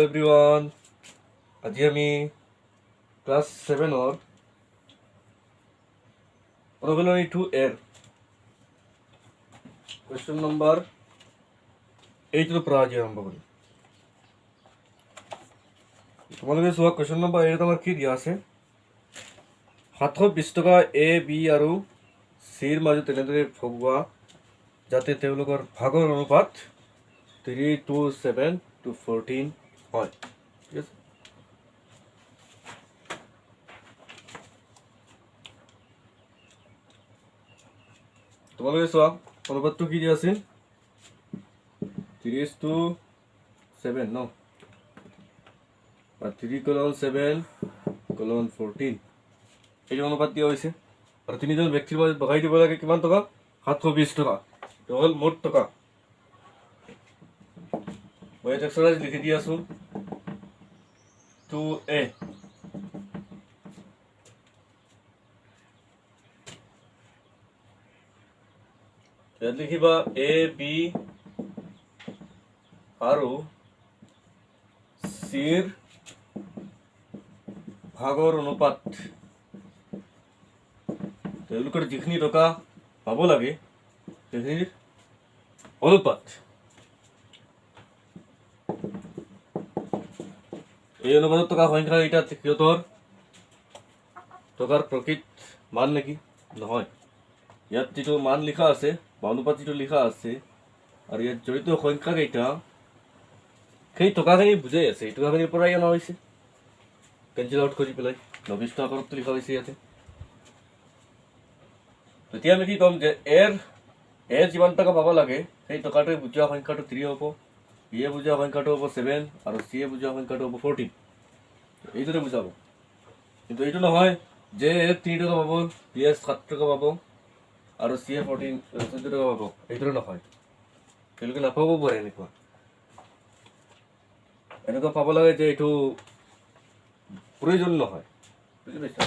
Everyone আজি আমি class 7 और प्रोबेबिलिटी टू एयर क्वेश्चन नंबर 8 ৰ পৰা আজি আৰম্ভ কৰিম। তোমালোকে চোৱা क्वेश्चन नंबर 8 আমাৰ কি দিয়া আছে 720 টকা এ বি আৰু সিৰ মাজত তেনেদৰে ভগোৱা যাতে তেওঁলোকৰ ভাগৰ অনুপাত 3:7 to 14 হয়। ঠিক আছে, তোমালোকে চোৱা অনুপাতটো কি দিয়া আছিল 3:7 ন, 3:7:14 এই অনুপাত দিয়া হৈছে আৰু তিনিজন ব্যক্তিৰ মাজত বহাই দিব লাগে কিমান টকা 720 টকা। হ'ল মুঠ টকা। মই এটা এক্সাৰসাইজ লিখি দি আছো 2a ইয়াত লিখিবা এ বি আৰু সিৰ ভাগৰ অনুপাত তেওঁলোকৰ যিখিনি টকা পাব লাগে সেইখিনিৰ অনুপাত। এই অনুপাতত টকা সংখ্যা এটা সিহঁতৰ টকাৰ প্ৰকৃত মান নেকি? নহয়, ইয়াত যিটো মান লিখা আছে বা অনুপাত যিটো লিখা আছে আৰু ইয়াত জড়িত সংখ্যা কেইটা সেই টকাখিনি বুজাই আছে। এই টকাখিনিৰ পৰাই অনা হৈছে কেঞ্চেল আউট কৰি পেলাই 90 টকা আকাৰত লিখা হৈছে ইয়াতে। তেতিয়া আমি কি ক'ম যে এ যিমান টকা পাব লাগে সেই টকাটোৱে বুজোৱা সংখ্যাটো 3 হ'ব, বি এ বুজোৱা সংখ্যাটো হ'ব 7 আৰু চি এ বুজোৱা সংখ্যাটো হ'ব 14। এইটোতে বুজাব, কিন্তু এইটো নহয় যে 3 টকা পাব, বি এ 7 টকা পাব আৰু চি এ 14 টকা পাব। এইটো নহয়, তেওঁলোকে নাপাব পাৰে এনেকুৱা পাব লাগে যে এইটো প্ৰয়োজন নহয়। বুজি পাইছা?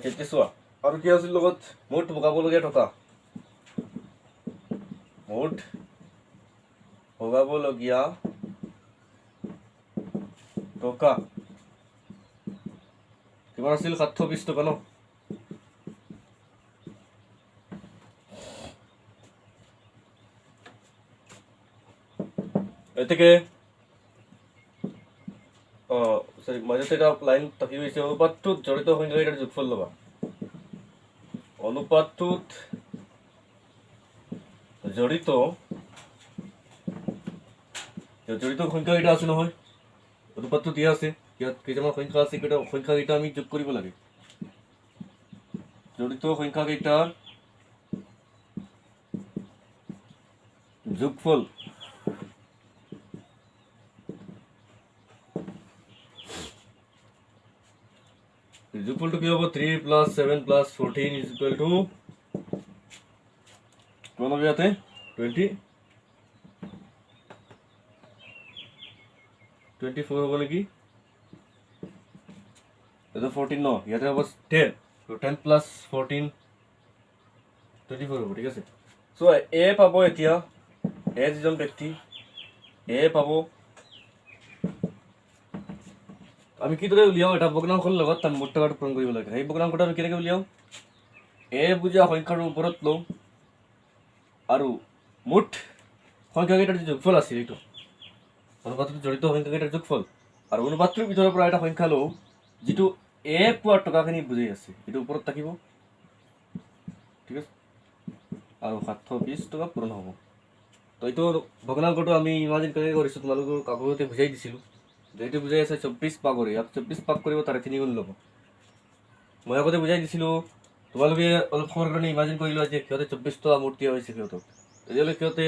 তেতিয়া চোৱা আৰু কি আছিল লগত মুঠ ভগাবলগীয়া টকা, মুঠ ভগাবলগীয়া টকা কিমান আছিল 720 টকা ন। এতেকে মাজতে এটা লাইন থাকি গৈছে অনুপাতটোত জড়িত সংখ্যাকেইটাৰ যোগফল ল'বা। অনুপাতটোত জড়িত সংখ্যাকেইটা আছে নহয়, অনুপাতটো দিয়া আছে, ইয়াত কেইটামান সংখ্যা আছে, সংখ্যাকেইটা আমি যোগ কৰিব লাগে। জড়িত সংখ্যাকেইটাৰ যোগফল যোগফলটো কি হ'ব 3 + 7 + 14 = কিমান হ'ব ইয়াতে 24 হ'ব নেকি? এইটো 14 ন, ইয়াতে হ'ব 10, তো 10 + 14 24 হ'ব। ঠিক আছে, চ' এ পাব এতিয়া, এ যিজন ব্যক্তি এ পাব, আমি কিদৰে উলিয়াও এটা ভগ্নাংশৰ লগত তাৰ মুঠ টকাটো পূৰণ কৰিব লাগে। সেই ভগ্নাংশটো আমি কেনেকৈ উলিয়াও, এ বুজা সংখ্যাৰ ওপৰত লওঁ আৰু মুঠ সংখ্যাকেইটাৰ যি যোগফল আছিল এইটো অনুপাতটো জড়িত সংখ্যাকেইটাৰ যোগফল আৰু অনুপাতটোৰ ভিতৰৰ পৰা এটা সংখ্যা লওঁ যিটো এ পোৱাৰ টকাখিনি বুজাই আছে, এইটো ওপৰত থাকিব। ঠিক আছে, আৰু 720 টকা পূৰণ হ'ব। তো এইটো ভগ্নাংশটো আমি ইমাজিন কেনেকৈ কৰিছোঁ তোমালোকৰ কাগজতে বুজাই দিছিলোঁ। এইটো বুজাই আছে 24 পাক কৰি, ইয়াক 24 পাক কৰিব তাৰে 3 গুণ ল'ব। মই আগতে বুজাই দিছিলোঁ, তোমালোকে অলপ সময়ৰ কাৰণে ইমাজিন কৰি লোৱা যে সিহঁতে 24 টকা মুঠ দিয়া হৈছে সিহঁতক, তেতিয়াহ'লে সিহঁতে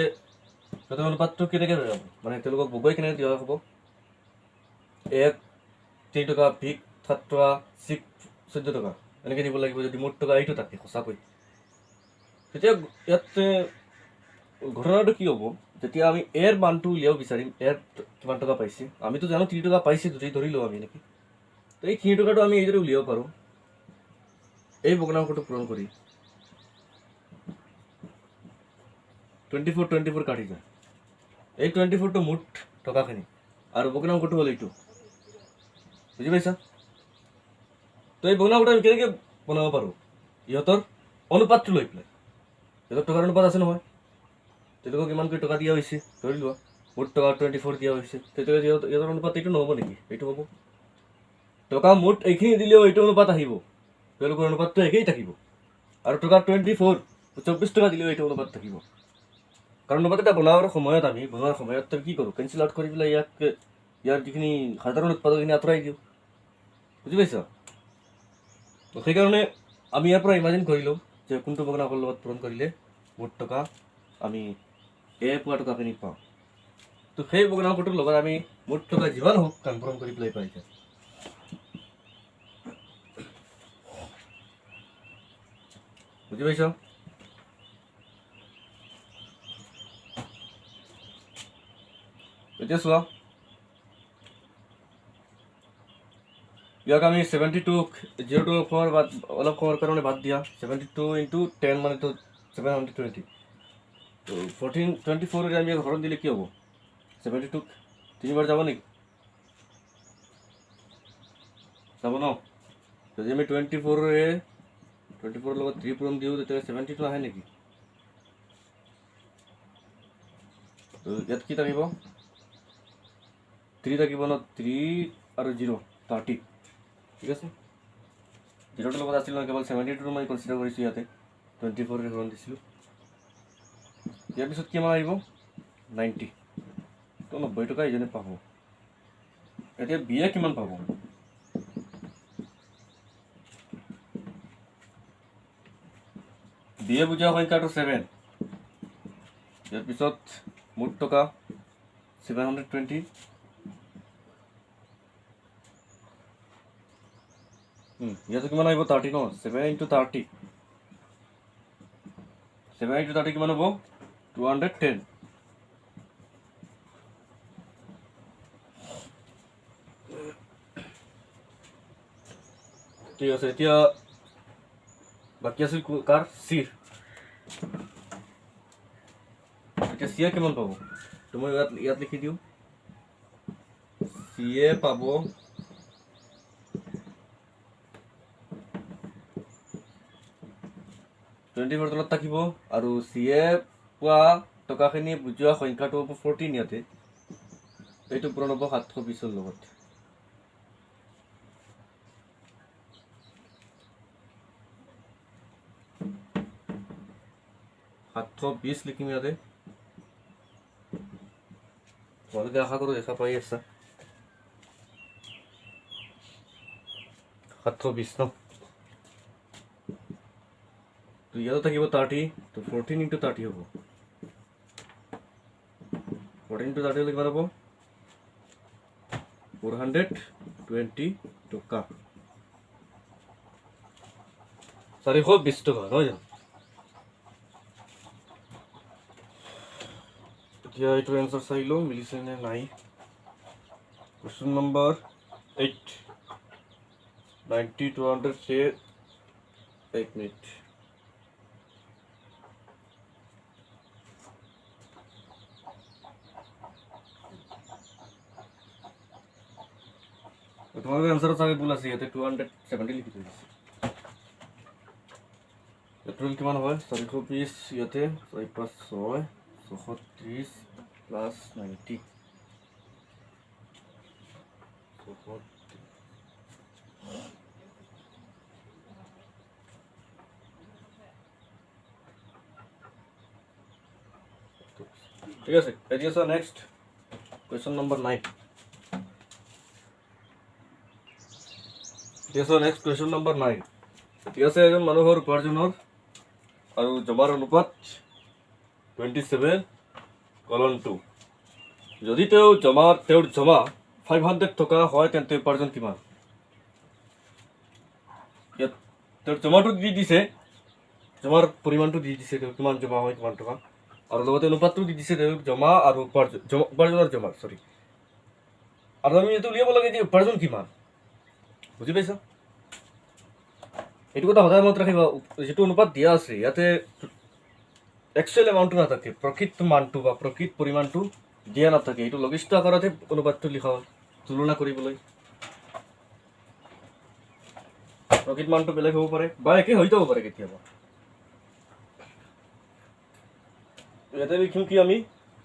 অনুপাতটো কেনেকৈ যাব, মানে তেওঁলোকক বগৈ কেনেকৈ দিয়া হ'ব। 1 3 টকা, ভিক 7 টকা, চিক 14 টকা এনেকৈ দিব লাগিব যদি মুঠ টকা এইটো থাকে সঁচাকৈ। তেতিয়া ইয়াতে ঘটনাটো কি হ'ব, যেতিয়া আমি এৰ মানটো উলিয়াব বিচাৰিম, এৰ কিমান টকা পাইছে, আমিতো জানো 3 টকা পাইছে যদি ধৰিলোঁ আমি নেকি, তো এই 3 টকাটো আমি এইদৰে উলিয়াব পাৰোঁ এই ভগ্নাংশটো পূৰণ কৰি। 24 কাটি যায়, এই 24টো মুঠ টকাখিনি আৰু ভগ্নাংশটো হ'ল এইটো বুজি পাইছা তো এই ভগ্নাংশটো আমি কেনেকৈ বনাব পাৰোঁ ইহঁতৰ অনুপাতটো লৈ পেলাই ইহঁতৰ টকাৰ অনুপাত আছে নহয় তেওঁলোকক কিমানকৈ টকা দিয়া হৈছে ধৰি লোৱা মুঠ টকা 24 দিয়া হৈছে তেতিয়াহ'লে ইহঁতৰ অনুপাত এইটো নহ'ব নেকি এইটো হ'ব টকা মুঠ এইখিনি দিলেও এইটো অনুপাত আহিব তেওঁলোকৰ অনুপাতটো একেই থাকিব আৰু টকা 24 টকা দিলেও এইটো অনুপাত থাকিব কাৰণ অনুপাত এটা বনোৱাৰ সময়ত কি কৰোঁ কেঞ্চেল আউট কৰি পেলাই ইয়াৰ যিখিনি সাধাৰণ উৎপাদক সেইখিনি আঁতৰাই দিওঁ বুজি পাইছা সেইকাৰণে আমি ইয়াৰ পৰা ইমাজিন কৰিলোঁ যে কোনটো ভগ্নাংশৰ লগত পূৰণ কৰিলে মুঠ টকা আমি পোৱা টকাখিনি পাওঁ তো সেই ভগ্নাংশটোৰ লগত আমি মুঠ টকা যিমান হওক পূৰণ কৰি পেলাই পাই যায় বুজি পাইছ এতিয়া চোৱা ইয়াক আমি 72 0টো অলপ সময়ৰ কাৰণে বাদ দিয়া 72 × 10 মানেতো 720 তো 24 আমি হৰণ দিলে কি হ'ব 72 তিনিবাৰ যাব নেকি যাব ন যদি আমি 24 লগত 3 পূৰণ দিওঁ তেতিয়া 72 আহে নেকি তো ইয়াত কি থাকিব 3 থাকিব ন 3 আৰু 0 30 ঠিক আছে 0টোৰ লগত আছিল নহয় কেৱল 72 মই কনচিডাৰ কৰিছোঁ ইয়াতে 24 হৰণ দিছিলোঁ ইয়াৰ পিছত কিমান আহিব 90 তো 90 টকা ইজনে পাব এতিয়া বিয়ে কিমান পাব বিয়ে বুজোৱা সংখ্যাটো 7 ইয়াৰ পিছত মুঠ টকা 720 ইয়াতে কিমান আহিব 30 ন 7 × 30 7 × 30 কিমান হ'ব 210 ঠিক আছে এতিয়া বাকী আছিল কাৰ চিৰ এতিয়া চিয়ে কিমান পাব তো মই ইয়াত লিখি দিওঁ চিয়ে পাব 24 তলত থাকিব আৰু চিয়ে পোৱা টকাখিনি বুজোৱা সংখ্যাটো হ'ব 14 ইয়াতে এইটো পূৰণ হ'ব 720 লগত 720 লিখিম ইয়াতে তোমালোকে আশা কৰোঁ দেখা পাই আছা 720 ন তো ইয়াতে থাকিব 30 তো 14 × 30 হ'ব 14 × 30 হ'লে কিমান হ'ব 420 টকা 420 টকা নহয় জানো এতিয়া এইটো এনচাৰ চাই লওঁ মিলিছে নে নাই কুৱেশ্যন নম্বৰ 8 90 200 से 1 मिनट তোমালোকে এনচাৰত চাগে ভুল আছে ইয়াতে 270 লিখি থৈ দিছে পেট্ৰল কিমান হয় 420 ইয়াতে 4 5 6 630 প্লাছ 90 ঠিক আছে এতিয়া চোৱা নেক্সট কুৱেশ্যন নম্বৰ 9 এতিয়া চোৱা নেক্সট কুৱেশ্যন নম্বৰ 9 এতিয়া আছে এজন মানুহৰ উপাৰ্জনৰ আৰু জমাৰ অনুপাত 27:2 যদি তেওঁৰ জমা 500 টকা হয় তেন্তে উপাৰ্জন কিমান ইয়াত তেওঁৰ জমাটো দি দিছে জমাৰ পৰিমাণটো দি দিছে তেওঁ কিমান জমা হয় কিমান টকা আৰু লগতে অনুপাতটো দি দিছে তেওঁ জমা আৰু উপাৰ্জনৰ জমা সৰি আৰু আমি এইটো উলিয়াব লাগে যে উপাৰ্জন কিমান বুজি পাইছা এইটো কথা সদায় মনত ৰাখিবা যিটো অনুপাত দিয়া আছে ইয়াতে একচুৱেল এমাউণ্টটো নাথাকে প্ৰকৃত মানটো বা প্ৰকৃত পৰিমাণটো দিয়া নাথাকে, এইটো লঘিষ্ঠ আকাৰতহে অনুপাতটো লিখা হয় তুলনা কৰিবলৈ। প্ৰকৃত মানটো বেলেগ হ'ব পাৰে বা একে হৈ যাব পাৰে কেতিয়াবা। ইয়াতে লিখিম কি আমি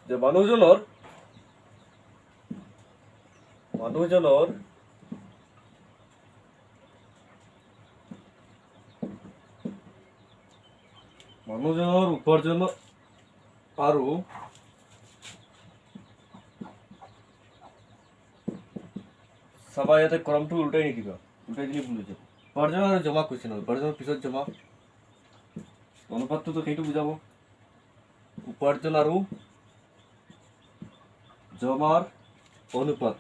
যে মানুহজনৰ উপাৰ্জন আৰু চাবা ইয়াতে ক্ৰমটো উল্টাই নিদিবা, উল্টাই দিলে ভুল হৈ যাব। উপাৰ্জন আৰু জমা কৈছে নহয়, উপাৰ্জনৰ পিছত জমা, অনুপাতটোতো সেইটো বুজাব। উপাৰ্জন আৰু জমাৰ অনুপাত,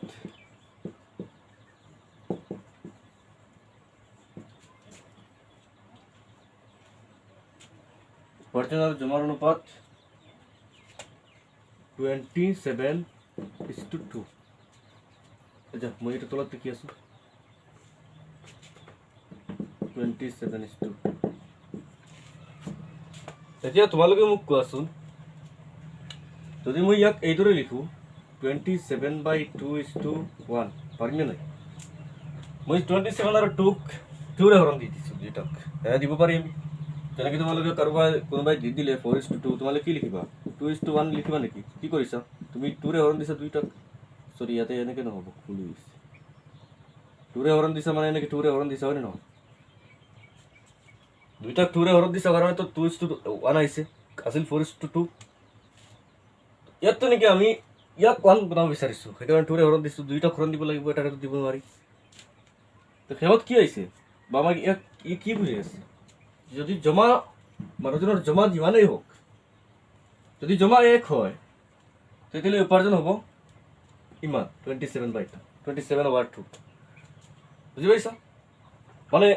উপার্জন আর জমার অনুপাত 27:2। আচ্ছা মই এটা তলত লিখি আছো 27:2। এতিয়া তোমালোকে মোক কোৱাচোন, যদি মই ইয়াক এইদৰে লিখো 27/2:1 পাৰিমনে নাই? মই 27 আৰু 2ক 2ৰে হৰণ দি দিছো, দুইটাক দিব পাৰিম। যেনেকৈ তোমালোকে কোনোবাই দি দিলে 4:2, তোমালোকে কি লিখিবা? 2:1 লিখিবা নেকি? কি কৰিছা তুমি? 2ৰে হৰণ দিছা দুইটাক, সৰি ইয়াতে এনেকৈ নহ'ব, ভুল হৈ গৈছে। 2ৰে হৰণ দিছা মানে এনেকৈ 2ৰে হৰণ দিছা হয়নে নহয়? দুইটাক 2ৰে হৰণ দিছা কাৰণে তো 2:1 আহিছে, আছিল 4:2। ইয়াততো নেকি আমি ইয়াক 1 বনাব বিচাৰিছোঁ, সেইকাৰণে 2ৰে হৰণ দিছোঁ। দুইটাক হৰণ দিব লাগিব, এটাকে দিব নোৱাৰি। তো শেষত কি আহিছে বা আমাক ইয়াক কি বুজাই আছে? যদি জমা মানুহজনৰ জমা যিমানেই হোক, যদি জমা 1 হয় তেতিয়াহ'লে উপাৰ্জন হ'ব ইমান 27/2। বুজি পাইছা? মানে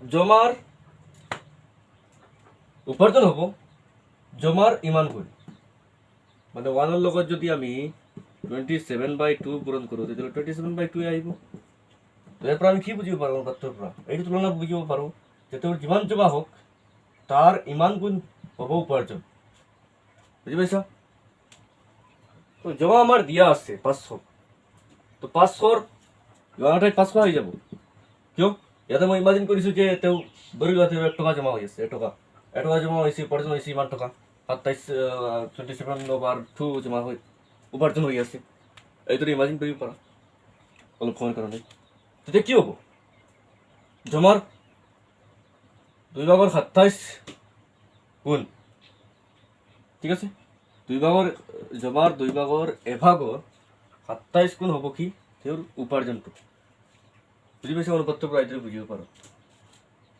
জমাৰ উপাৰ্জন হ'ব জমাৰ ইমান গুণ, মানে 1ৰ লগত যদি আমি 27/2 পূৰণ কৰোঁ তেতিয়াহ'লে 27/2 আহিব। ইয়াৰ পৰা আমি কি বুজিব পাৰোঁ? অনুপাতৰ পৰা এইটো তুলনা বুজিব পাৰোঁ যে তোৰ যিমান জমা হোক তাৰ ইমান গুণ হ'ব উপাৰ্জন। বুজি পাইছা? তো জমা আমাৰ দিয়া আছে 500, তো 500ৰ 500 হৈ যাব। কিয়? ইয়াতে মই ইমাজিন কৰিছোঁ যে তেওঁ ধৰি লোৱা তেওঁ 1 টকা জমা হৈ আছে, 1 টকা জমা হৈছে, উপাৰ্জন হৈছে ইমান টকা, 27/2 জমা হৈ উপাৰ্জন হৈ আছে। এইদৰে ইমাজিন কৰিব পাৰা অলপ সময়ৰ কাৰণে। তেতিয়া কি হ'ব? জমাৰ 2/27 গুণ, ঠিক আছে? জমাৰ 2/1/27 গুণ হ'ব কি? তেওঁৰ উপাৰ্জনটো। বুজি পাইছে? অনুপাতৰ পৰা এইদৰে বুজিব পাৰোঁ।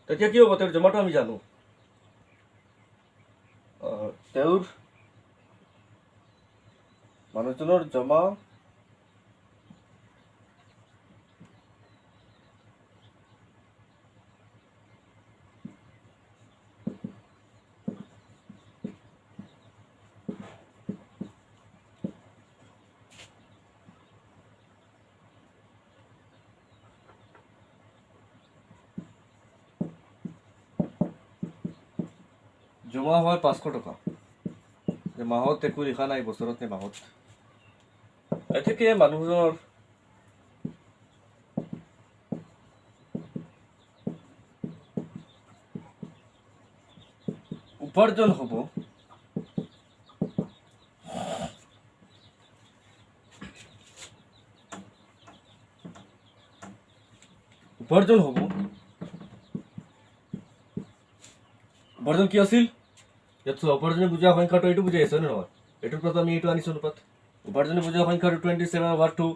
তেতিয়া কি হ'ব? তেওঁৰ জমাটো আমি জানো, তেওঁৰ মানুহজনৰ জমা হয় 500 টকা। মাহত একো লিখা নাই, বছৰত নে মাহত। এতেকে মানুহজনৰ উপাৰ্জন হ'ব উপাৰ্জন কি আছিল? ইয়াত উপাৰ্জনে বুজোৱা সংখ্যাটো এইটো বুজাই আছে নে নহয়? এইটোৰ পৰা আমি এইটো আনিছোঁ অনুপাত। উপাৰ্জনে বুজোৱা সংখ্যাটো 27/2,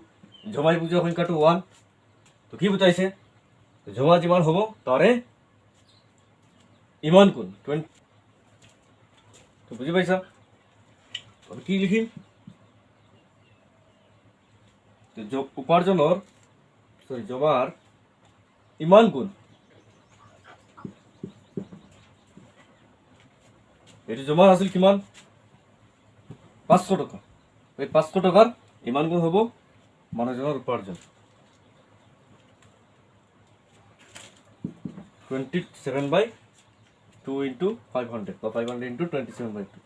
জমাই বুজোৱা সংখ্যাটো 1। তো কি বুজাইছে? জমা যিমান হ'ব তাৰে ইমান গুণ। তো বুজি পাইছা? কি লিখিম? জমাৰ ইমান গুণ, এইটো জমা আছিল কিমান? 500 টকা। এই 500 টকাৰ ইমান গুণ হ'ব মানুহজনৰ উপাৰ্জন। 27/2 × 500 বা 500 × 27/2।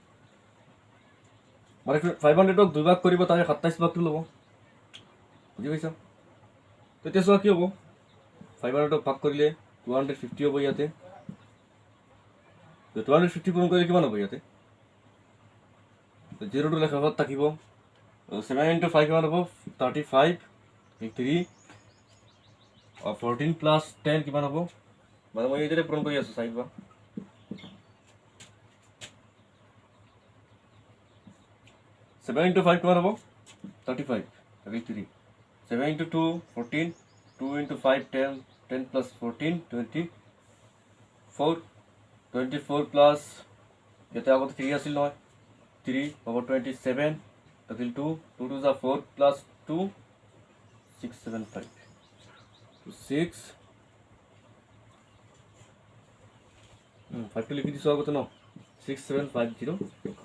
মানে 500ক 2 ভাগ কৰিব তাৰে 27 ভাগটো ল'ব বুজি পাইছা তেতিয়া চোৱা কি হ'ব 500ক ভাগ কৰিলে 250 হ'ব ইয়াতে 250 পূৰণ কৰিলে কিমান হ'ব ইয়াতে 0টো লেখাত থাকিব 7 into 5 কিমান হ'ব 35 3 14 plus 10 কিমান হ'ব মানে মই এইদৰে পূৰণ কৰি আছোঁ চাইবা 7 into 5 কিমান হ'ব 35 33 7 into 2 14 2 into 5 10 10 plus 14 24 24 plus ইয়াতে আগতে 3 আছিল নহয় 3 over 27 তাকিল 2 2 to the 4 plus 2 6 7 5 6 5 to লিখি দিছো আগতে ন 6750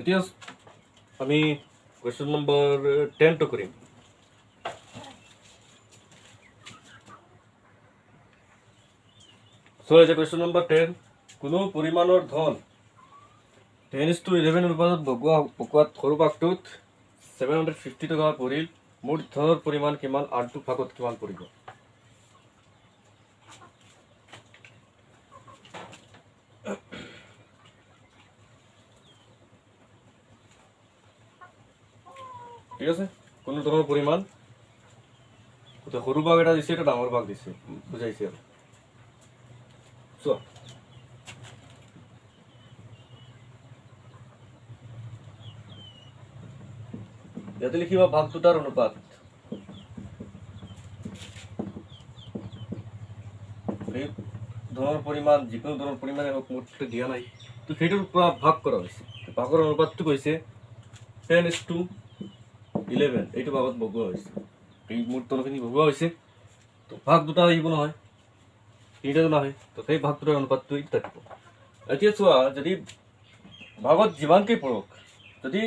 এতিয়া আমি কোয়েশ্চন নম্বৰ 10 টো কৰিম সো এই যে কোয়েশ্চন নম্বৰ 10 কোনো পৰিমাণৰ ধন 10:11 অনুপাতত বকোৱাত সৰু ভাগটোত 750 টকা পৰিল মুঠ ধনৰ পৰিমাণ কিমান আনটো ভাগত কিমান পৰিব ঠিক আছে কোনো ধৰণৰ পৰিমাণ তো সৰু ভাগ এটা দিছে এটা ডাঙৰ ভাগ দিছে বুজাইছে আৰু চোৱা ইয়াতে লিখিবা ভাগ দুটাৰ অনুপাত এই ধনৰ পৰিমাণ যিকোনো ধৰণৰ পৰিমাণে হওক মুঠতে দিয়া নাই তো সেইটোৰ পৰা ভাগ কৰা হৈছে ভাগৰ অনুপাতটো কৈছে 10:11 এইটো ভাগত বগোৱা হৈছে এই মুঠ ধনখিনি বগোৱা হৈছে তো ভাগ দুটা আহিব নহয় তিনিটাটো নাহে তো সেই ভাগ দুটাৰ অনুপাতটো থাকিব এতিয়া চোৱা যদি ভাগত যিমানকেই পৰক যদি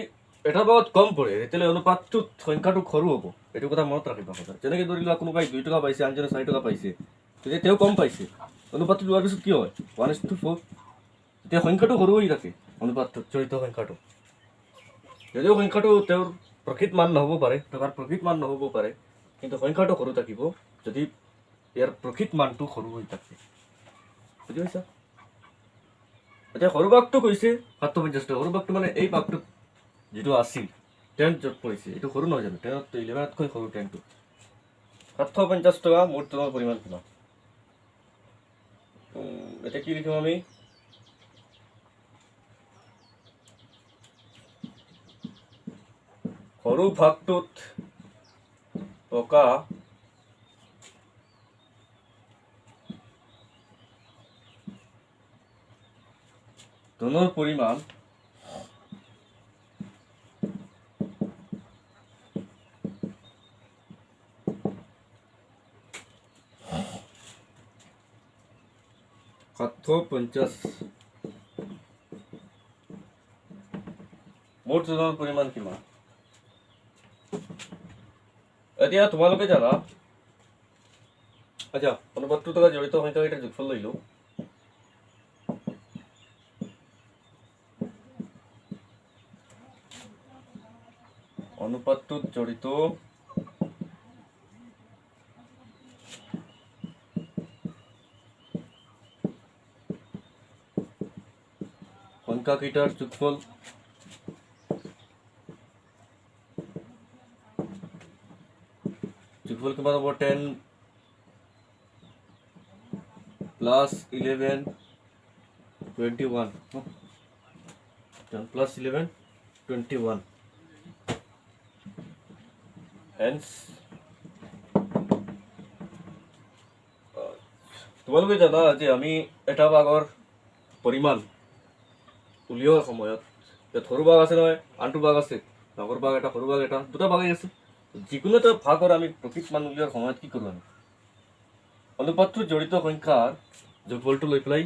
এটা ভাগত কম পৰে তেতিয়াহ'লে অনুপাতটোত সংখ্যাটো সৰু হ'ব এইটো কথা মনত ৰাখিবা কথা যেনেকৈ ধৰি লোৱা কোনোবাই 2 টকা পাইছে আনজনে 4 টকা পাইছে তেতিয়া তেওঁ কম পাইছে অনুপাতটো লোৱাৰ পিছত কি হয় 1:4 তেতিয়া সংখ্যাটো সৰু হৈ থাকে অনুপাতটোত জড়িত সংখ্যাটো যদিও সংখ্যাটো তেওঁৰ প্ৰকৃত মান নহ'ব পাৰে টকাৰ প্ৰকৃত মান নহ'ব পাৰে কিন্তু সংখ্যাটো সৰু থাকিব যদি ইয়াৰ প্ৰকৃত মানটো সৰু হৈ থাকে বুজি পাইছা এতিয়া সৰু ভাগটো কৈছে 750 টকা সৰু ভাগটো মানে এই ভাগটোত যেটো আছিল 10 যত পৰিছে এটো সৰু নহয় জানো 10 ত 11 তকৈ সৰু 10 টো 750 টকা মুঠ ধনৰ পৰিমাণ কিমান এটা কি লিখিম আমি সৰু ভাগটোত টকা ধনৰ পৰিমাণ 750 মুঠ ধনৰ পৰিমাণ কিমান এতিয়া তোমালোকে জানা আচ্ছা অনুপাতটো টকা জড়িত সংখ্যাকেইটা যোগফল লইলো অনুপাতটোত জড়িত সংখ্যাকেইটাৰ যোগফল কিমান হ'ব 10 plus 11 21 10 plus 11 21 hence তোমালোকে জানা যে আমি এটা ভাগৰ পৰিমাণ উলিওৱাৰ সময়ত ইয়াত সৰু ভাগ আছে নহয়, আনটো ভাগ আছে, ডাঙৰ ভাগ এটা সৰু ভাগ এটা, দুটা ভাগেই আছে। যিকোনো এটা ভাগৰ আমি প্ৰকৃত মান উলিওৱাৰ সময়ত কি কৰোঁ আমি অনুপাতটোৰ জড়িত সংখ্যাৰ যোগফলটো লৈ পেলাই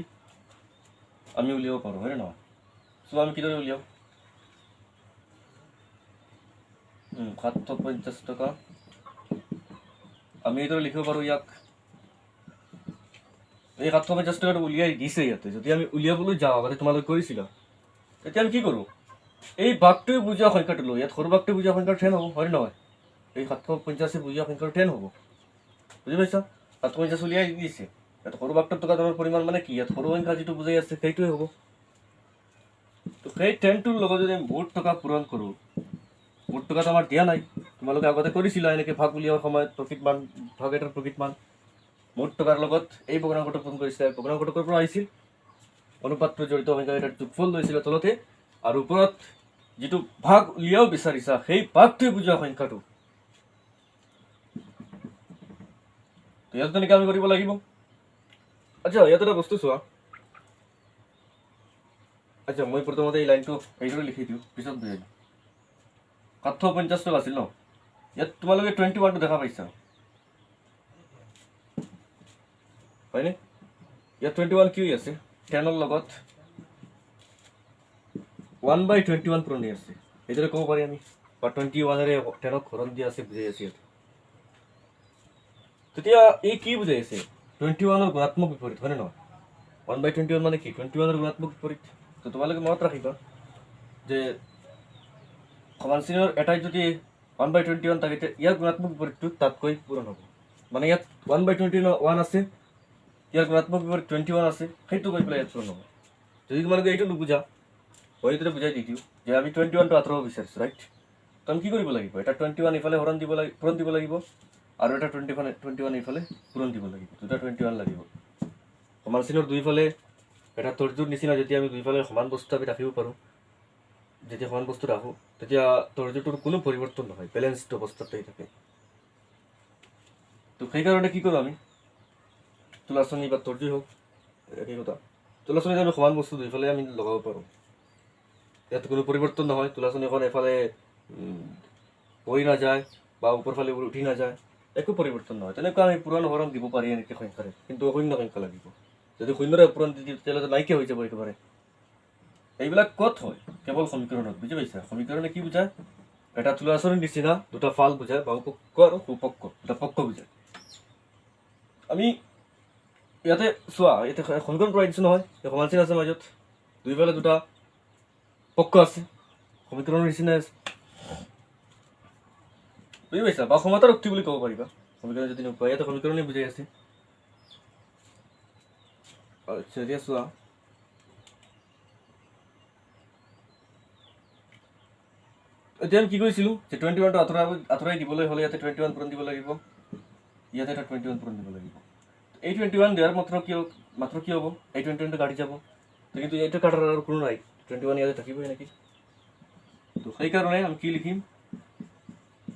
আমি উলিয়াব পাৰোঁ, হয়নে নহয়? চ' আমি কিদৰে উলিয়াওঁ? 750 টকা আমি এইদৰে লিখিব পাৰোঁ ইয়াক। এই 750 টকাটো উলিয়াই দিছে ইয়াতে, যদি আমি উলিয়াবলৈ যাওঁ আগতে তোমালোকে কৰিছিলা, তেতিয়া আমি কি কৰোঁ? এই ভাগটোৱে বুজোৱা সংখ্যাটো লৈ ইয়াত সৰু ভাগটোৱে বুজোৱা সংখ্যাৰ 10 হ'ব, হয়নে নহয়? এই 750 বুজোৱা সংখ্যাৰ 10 হ'ব, বুজি পাইছা? 750 উলিয়াই দিছে, ইয়াত সৰু ভাগটোৰ টকা ধৰণৰ পৰিমাণ মানে কি? ইয়াত সৰু সংখ্যা যিটো বুজাই আছে সেইটোৱে হ'ব। তো সেই 10টোৰ লগত যদি মুঠ টকা পূৰণ কৰোঁ, মুঠ টকাটো আমাৰ দিয়া নাই, তোমালোকে আগতে কৰিছিলা এনেকৈ ভাগ উলিওৱাৰ সময়ত প্ৰকৃত মান, ভাগ এটাৰ প্ৰকৃত মান মুঠ টকাৰ লগত এই ভগ্নাংশটো পূৰণ কৰিছে। ভগ্নাংশটো ক'ৰ পৰা আহিছিল? অনুপাতটোৰ জড়িত সংখ্যা এটাৰ যোগফল লৈছিলে তলতে, আৰু ওপৰত যিটো ভাগ উলিয়াব বিচাৰিছা সেই ভাগটোৱে বুজোৱা সংখ্যাটো। তো ইয়াত তেনেকৈ আমি কৰিব লাগিব। আচ্ছা, ইয়াত এটা বস্তু চোৱা। আচ্ছা, মই প্ৰথমতে এই লাইনটো এইদৰে লিখি দিওঁ, পিছত বুজাই দিওঁ। 750 টকা আছিল ন? ইয়াত তোমালোকে 21টো দেখা পাইছা হয়নে? ইয়াত 21 কি আছে? 10ৰ লগত 1/21 পূৰণ হৈ আছে, এইদৰে ক'ব পাৰি আমি, বা 21ৰে 10ক হৰণ দিয়া আছে বুজাই আছে ইয়াত। তেতিয়া এই কি বুজাই আছে? 21ৰ গুণাত্মক বিপৰীত, হয়নে নহয়? 1/21 মানে কি? 21ৰ গুণাত্মক বিপৰীত। তো তোমালোকে মনত ৰাখিবা যে সমান চিহ্নৰ এটাই যদি 1/21 থাকে, ইয়াৰ গুণাত্মক বিপৰীতটো তাতকৈ পূৰণ হ'ব। মানে ইয়াত 1/21 আছে, ইয়াৰ গুণাত্মক বিপৰীত 21 আছে, সেইটো কৈ পেলাই ইয়াত পূৰণ হ'ব। যদি তোমালোকে এইটো নুবুজা, মই এইটোতে বুজাই দি দিওঁ যে আমি 21টো আঁতৰাব বিচাৰিছোঁ, ৰাইট? তো আমি কি কৰিব লাগিব? এটা 21 ইফালে হৰণ দিব লাগিব, পূৰণ দিব লাগিব, আৰু এটা 21 ইফালে পূৰণ দিব লাগিব, দুটা 21 লাগিব। সমান চিহ্নৰ দুইফালে এটা তৰ্জুৰ নিচিনা যেতিয়া আমি দুইফালে সমান বস্তু আমি ৰাখিব পাৰোঁ, যেতিয়া সমান বস্তু ৰাখোঁ তেতিয়া তৰ্জুটোৰ কোনো পৰিৱৰ্তন নহয়, বেলেঞ্চড অৱস্থাতেই থাকে। তো সেইকাৰণে কি কৰোঁ আমি? তুলাচনী বা তৰ্জুই হওক, একেই কথা। তুলাচনীত আমি সমান বস্তু দুইফালে আমি লগাব পাৰোঁ, ইয়াত কোনো পৰিৱৰ্তন নহয়। তুলাচনীখন এফালে বহি নাযায় বা ওপৰ ফালে উঠি নাযায়, একো পৰিৱৰ্তন নহয়। তেনেকুৱা আমি পূৰণ হৰণ দিব পাৰি এনেকৈ সংখ্যাৰে, কিন্তু শূন্য সংখ্যা লাগিব। যদি শূন্যৰে পূৰণ দি দিওঁ তেতিয়াহ'লে নাইকিয়া হৈ যাব একেবাৰে। এইবিলাক ক'ত হয়? কেৱল সমীকৰণত, বুজি পাইছা? সমীকৰণে কি বুজায়? এটা তুলাচনীৰ নিচিনা দুটা ফাল বুজায়, বাহুপক্ষ আৰু সুপক্ষ, দুটা পক্ষ বুজায়। আমি ইয়াতে চোৱা, ইয়াতে সমীকৰণ পৰাই দিছোঁ নহয়, সমান চিন আছে মাজত, দুইফালে দুটা পক্ষ আছে, সমীকৰণৰ নিচিনাই আছে, বুজি পাইছা? বা সমতাৰ উক্তি বুলি ক'ব পাৰিবা সমীকৰণ যদি নোপোৱা। ইয়াতে সমীকৰণে বুজাই আছে। আচ্ছা, এতিয়া চোৱা, এতিয়া আমি কি কৰিছিলোঁ যে 21টো আঁতৰাই দিবলৈ হ'লে ইয়াতে 21 পূৰণ দিব লাগিব, ইয়াতে এটা 21 পূৰণ দিব লাগিব। এই 21 দিয়াৰ মাত্ৰ কি হ'ব? এই 21টো কাটি যাব, কিন্তু এইটো কাটাৰ আৰু কোনো নাই, 21 ইয়াতে থাকিবই নেকি? তো সেইকাৰণে আমি কি লিখিম?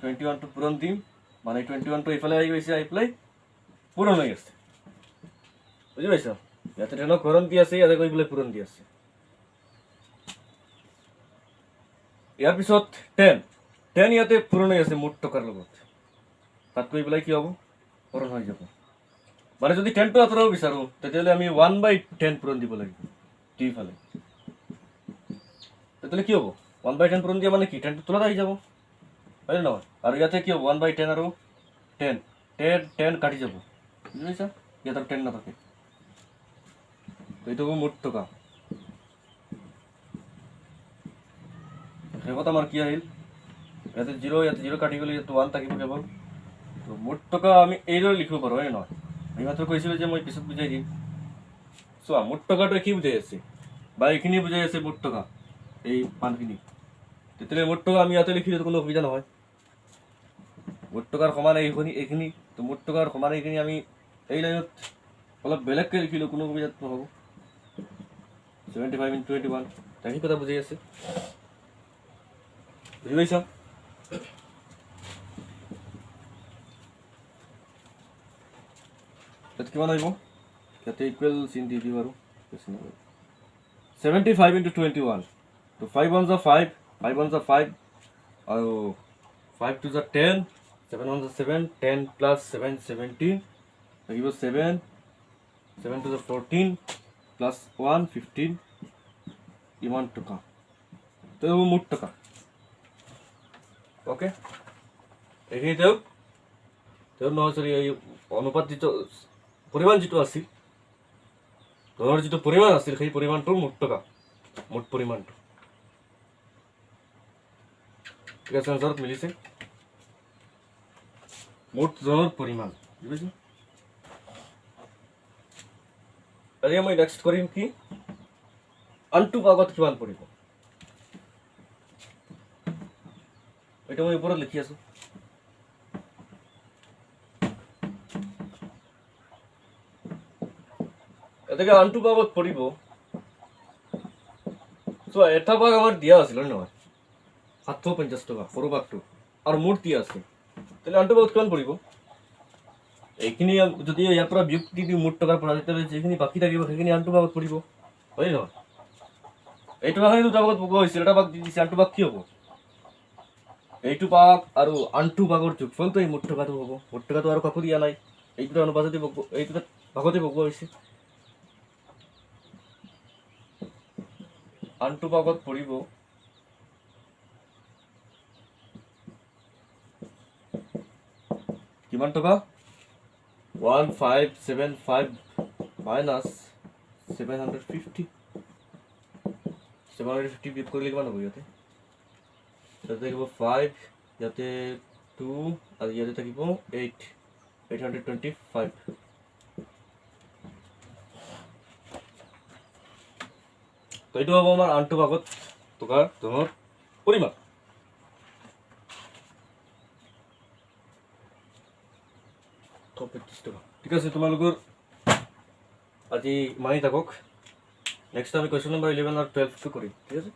21টো পূৰণ দিম, মানে 21টো এইফালে আহি গৈছে, আহি পেলাই পূৰণ হৈ আছে, বুজি পাইছা? ইয়াতে 10ক হৰণ দি আছে, ইয়াতে গৈ পেলাই পূৰণ দি আছে। ইয়াৰ পিছত 10 ইয়াতে পূৰণ হৈ আছে মুঠ টকাৰ লগত, তাত গৈ পেলাই কি হ'ব? পূৰণ হৈ যাব। মানে যদি 10টো আঁতৰাব বিচাৰোঁ তেতিয়াহ'লে আমি 1/10 পূৰণ দিব লাগিব দুইফালে। তেতিয়াহ'লে কি হ'ব? 1/10 পূৰণ দিয়া মানে কি? 10টো তলত আহি যাব, হয়নে নহয়? আৰু ইয়াতে কি হ'ব? 1/10 আৰু 10 কাটি যাব, বুজি পাইছা? ইয়াত আৰু 10 নাথাকে। তো এইটো হ'ব মুঠ টকা। শেষত আমাৰ কি আহিল? ইয়াতে 0 কাটি গ'লে ইয়াত 1 থাকিব কেৱল। তো মুঠ টকা আমি এইদৰে লিখিব পাৰোঁ, হয়নে নহয়? আমি মাত্ৰ কৈছিলোঁ যে মই পিছত বুজাই দিম। চোৱা, মুঠ টকাটো কি বুজাই আছে? বা এইখিনি বুজাই আছে মুঠ টকা, এই মানখিনি। তেতিয়াহ'লে মুঠ টকা আমি ইয়াতে লিখিলে কোনো অসুবিধা নহয়। মুঠ টকাৰ সমান এইখিনি, তো মুঠ টকাৰ সমান এইখিনি আমি এই লাইনত অলপ বেলেগকৈ লিখিলোঁ, কোনো অসুবিধা নহ'ব। 75 × 21, সেই কথা বুজাই আছে, বুজি পাইছা? ইয়াত কিমান আহিব? ইয়াতে ইকুৱেল চিন দি দিওঁ আৰু 75 × 21, তো 5 1 5 5 1 5 আৰু 5 2 10 7 1 7 10 plus 7 17 লাগিব 7 7 2 14 plus 1 15 ইমান টকা তো মুঠ টকা ওকে এইখিনি তেওঁ নহয় সৰি এই অনুপাত যিটো পৰিমাণ যিটো আছিল ধনৰ যিটো পৰিমাণ আছিল সেই পৰিমাণটোৰ মুঠ টকা মুঠ পৰিমাণটো ঠিক আছে আনসাৰত মিলিছে মুঠ ধনৰ পৰিমাণ বুজিছে আজি মই নেক্সট কৰিম কি আনটো ভাগত কিমান পৰিব এটা মই ওপৰত লিখি আছো এটাকে আনটো ভাগত পৰিব সো এটা ভাগ আমাৰ দিয়া আছিল নহয় 750 টাকা সৰু ভাগটো আৰু মুঠ দিয়া আছে তাহলে আনটো ভাগত কিমান পৰিব এইখিনি যদি ইয়াৰ পৰা ব্যক্তি দি মুঠ টকাৰ পৰা তেতিয়াহ'লে যিখিনি বাকী থাকিব সেইখিনি আনটো ভাগত পৰিব হয় নহয় এইটো ভাগখিনি দুটা ভাগত ভগোৱা হৈছিল এটা ভাগ দি দিছে আনটো ভাগ কি হ'ব এইটো ভাগ আৰু আনটো ভাগৰ যোগফলটো এই মুঠ টকাটো হ'ব মুঠ টকাটো আৰু কাকো দিয়া নাই এইটো অনুপাততে এইটো ভাগতে ভগোৱা হৈছে আনটো ভাগত পৰিব কিমান টকা 1575 minus 750 বিয়োগ কৰিলে কিমান হ'ব ইয়াতে ইয়াতে থাকিব 5 ইয়াতে 2 আৰু ইয়াতে থাকিব 825 তো এইটো হ'ব আমাৰ আনটো ভাগত টকাৰ ধনৰ পৰিমাণ ঠিক আছে তোমালোকৰ আজি মানি থাকক নেক্সট আমি কুৱেশ্যন নম্বৰ 11 আৰু 12 টো কৰিম ঠিক আছে